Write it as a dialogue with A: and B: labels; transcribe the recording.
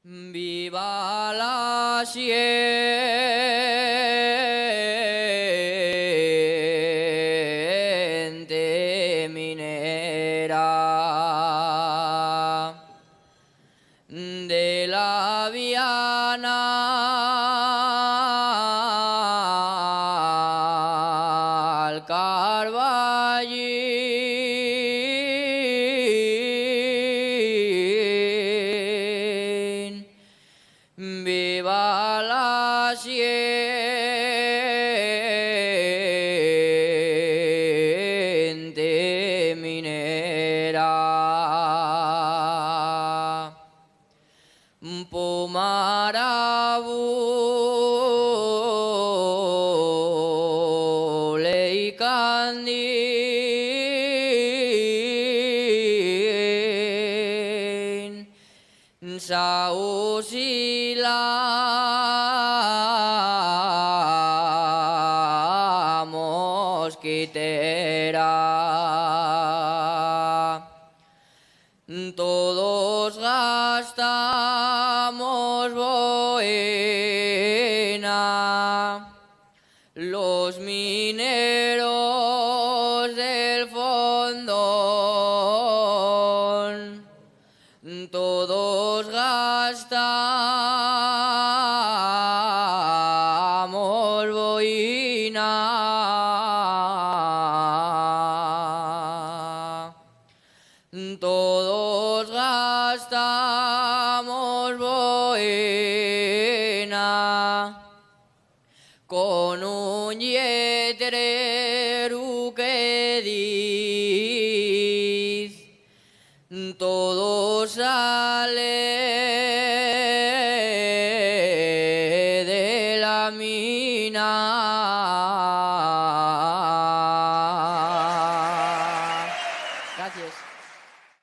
A: Viva la siente minera de la Viana al Carballín. Viva la siente minera. Pomarabu leikandin sausila mosquitera. Todos gastamos boina, los mineros del fondón. Todos gastamos boina. Todos gastamos boina con un lletrero que dice todo sale de la mina.